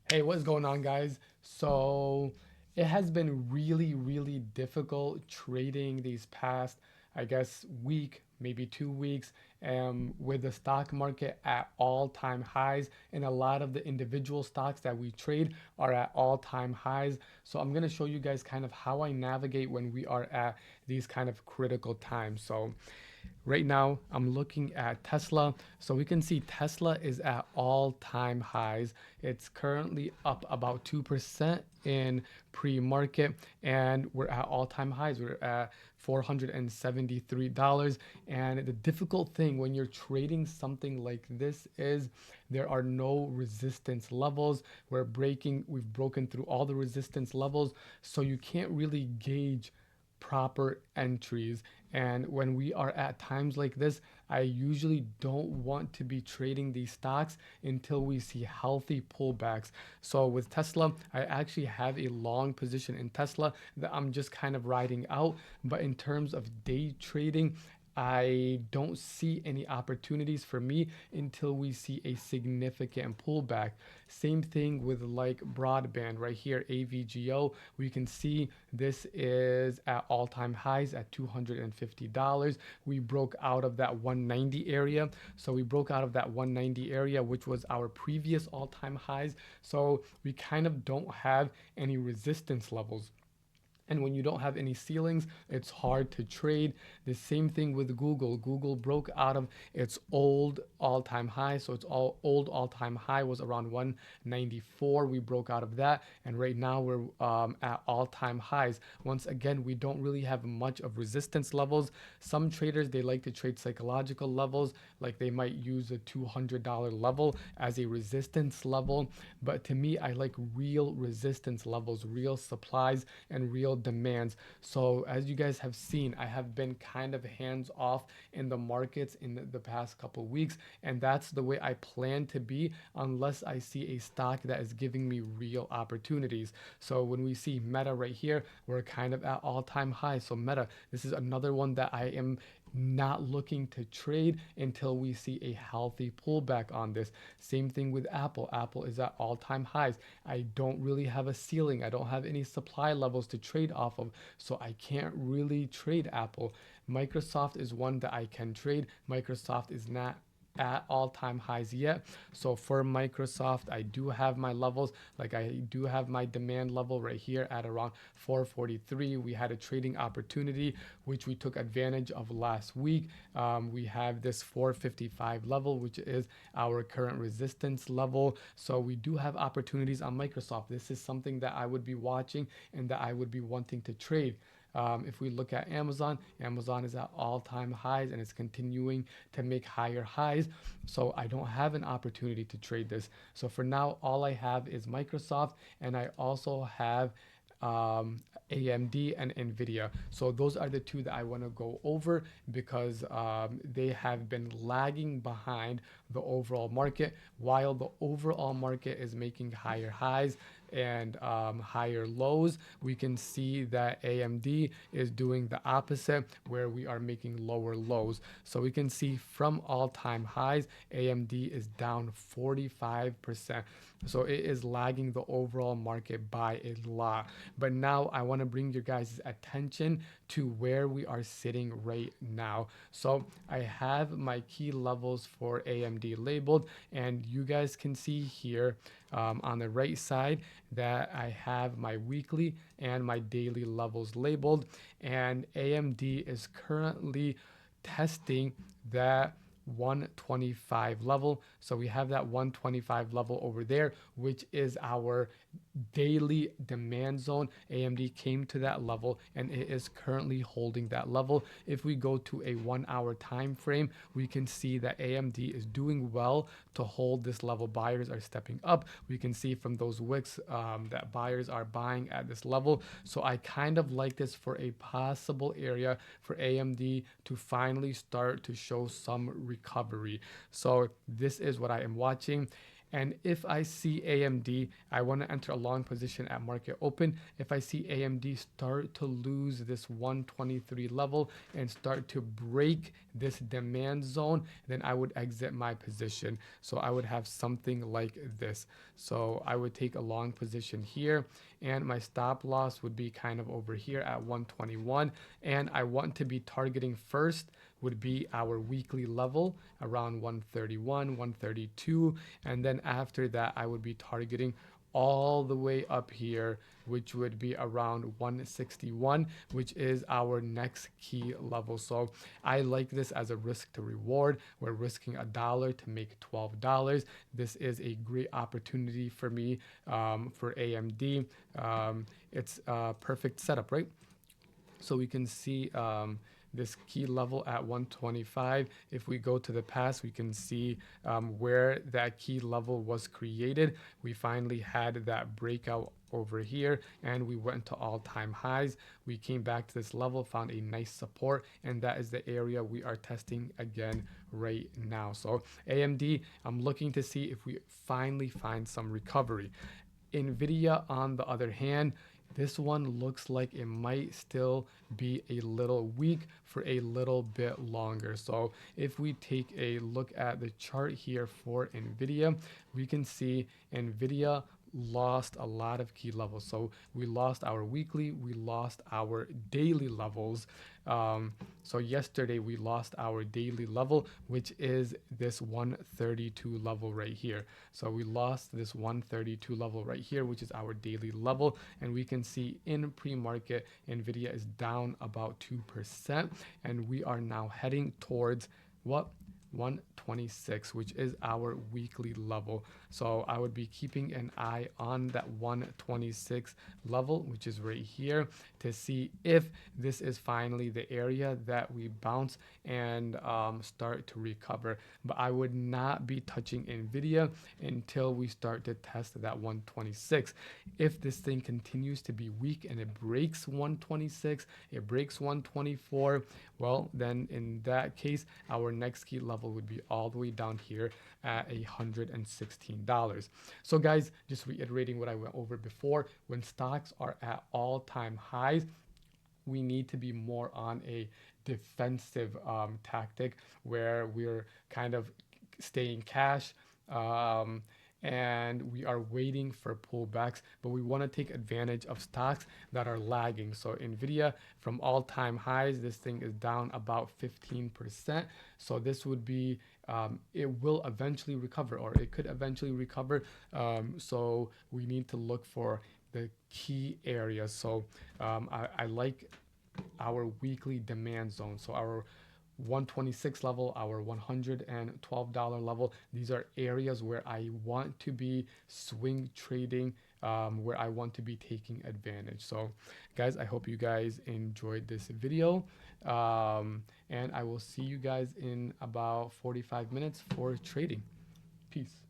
Hey, what's going on, guys? So it has been really difficult trading these past, I guess, week, maybe 2 weeks, with the stock market at all-time highs, and a lot of the individual stocks that we trade are at all-time highs. So I'm gonna show you guys kind of how I navigate when we are at these kind of critical times. So right now, I'm looking at Tesla. So we can see Tesla is at all-time highs. It's currently up about 2% in pre-market, and we're at all-time highs. We're at $473. And the difficult thing when you're trading something like this is there are no resistance levels. We've broken through all the resistance levels, so you can't really gauge proper entries. And when we are at times like this, I usually don't want to be trading these stocks until we see healthy pullbacks. So with Tesla, I actually have a long position in Tesla that I'm just kind of riding out. But in terms of day trading, I don't see any opportunities for me until we see a significant pullback. Same thing with like broadband right here, AVGO. We can see this is at all-time highs at $250. We broke out of that 190 area. So we broke out of that 190 area, which was our previous all-time highs. So we kind of don't have any resistance levels. And when you don't have any ceilings, it's hard to trade. The same thing with Google. Google broke out of its old all-time high. So its old all-time high was around 194. We broke out of that. And right now we're at all-time highs. Once again, we don't really have much of resistance levels. Some traders, they like to trade psychological levels. Like they might use a $200 level as a resistance level. But to me, I like real resistance levels, real supplies, and real demands. So as you guys have seen, I have been kind of hands off in the markets in the past couple weeks, and that's the way I plan to be unless I see a stock that is giving me real opportunities. So when we see Meta right here, we're kind of at all-time highs. So Meta, this is another one that I am not looking to trade until we see a healthy pullback on this. Same thing with Apple. Apple is at all-time highs. I don't really have a ceiling. I don't have any supply levels to trade off of, so I can't really trade Apple. Microsoft is one that I can trade. Microsoft is not at all-time highs yet. So for Microsoft, I do have my levels. Like I do have my demand level right here at around 443. We had a trading opportunity which we took advantage of last week. We have this 455 level, which is our current resistance level. So we do have opportunities on Microsoft. This is something that I would be watching and that I would be wanting to trade. If we look at Amazon, Amazon is at all-time highs and it's continuing to make higher highs. So I don't have an opportunity to trade this. So for now, all I have is Microsoft, and I also have AMD and NVDA. So those are the two that I want to go over because they have been lagging behind the overall market. While the overall market is making higher highs and higher lows, we can see that AMD is doing the opposite, where we are making lower lows. So we can see from all-time highs, AMD is down 45%. So it is lagging the overall market by a lot. But now I want to bring your guys' attention to where we are sitting right now. So I have my key levels for AMD labeled, and you guys can see here on the right side that I have my weekly and my daily levels labeled, and AMD is currently testing that 125 level. So we have that 125 level over there, which is our daily demand zone. AMD came to that level and it is currently holding that level. If we go to a 1 hour time frame, we can see that AMD is doing well to hold this level. Buyers are stepping up. We can see from those wicks that buyers are buying at this level. So I kind of like this for a possible area for AMD to finally start to show some recovery. So this is what I am watching. And if I see AMD, I want to enter a long position at market open. If I see AMD start to lose this 123 level and start to break this demand zone, then I would exit my position. So I would have something like this. So I would take a long position here, and my stop loss would be kind of over here at 121. And I want to be targeting first would be our weekly level around 131, 132, and then after that I would be targeting all the way up here, which would be around 161, which is our next key level. So I like this as a risk to reward. We're risking $1 to make $12. This is a great opportunity for me, for AMD. It's a perfect setup, right? So we can see this key level at 125. If we go to the past, we can see where that key level was created. We finally had that breakout over here, and we went to all-time highs. We came back to this level, found a nice support, and that is the area we are testing again right now. So AMD, I'm looking to see if we finally find some recovery. NVIDIA, on the other hand, this one looks like it might still be a little weak for a little bit longer. So if we take a look at the chart here for NVIDIA, we can see NVIDIA lost a lot of key levels. So we lost our weekly, we lost our daily levels. So yesterday we lost our daily level, which is this 132 level right here. So we lost this 132 level right here, which is our daily level. And we can see in pre-market, NVIDIA is down about 2%. And we are now heading towards what? 126, which is our weekly level. So I would be keeping an eye on that 126 level, which is right here, to see if this is finally the area that we bounce and start to recover. But I would not be touching NVIDIA until we start to test that 126. If this thing continues to be weak and it breaks 126, it breaks 124, well, then in that case, our next key level would be all the way down here at $116. So guys, just reiterating what I went over before, when stocks are at all-time highs, we need to be more on a defensive tactic where we're kind of staying cash, and we are waiting for pullbacks, but we want to take advantage of stocks that are lagging. So NVIDIA, from all-time highs, this thing is down about 15%. So this would be, it will eventually recover, or it could eventually recover. So we need to look for the key areas. So I like our weekly demand zone. So our 126 level, our $112 level. These are areas where I want to be swing trading, where I want to be taking advantage. So guys, I hope you guys enjoyed this video. And I will see you guys in about 45 minutes for trading. Peace.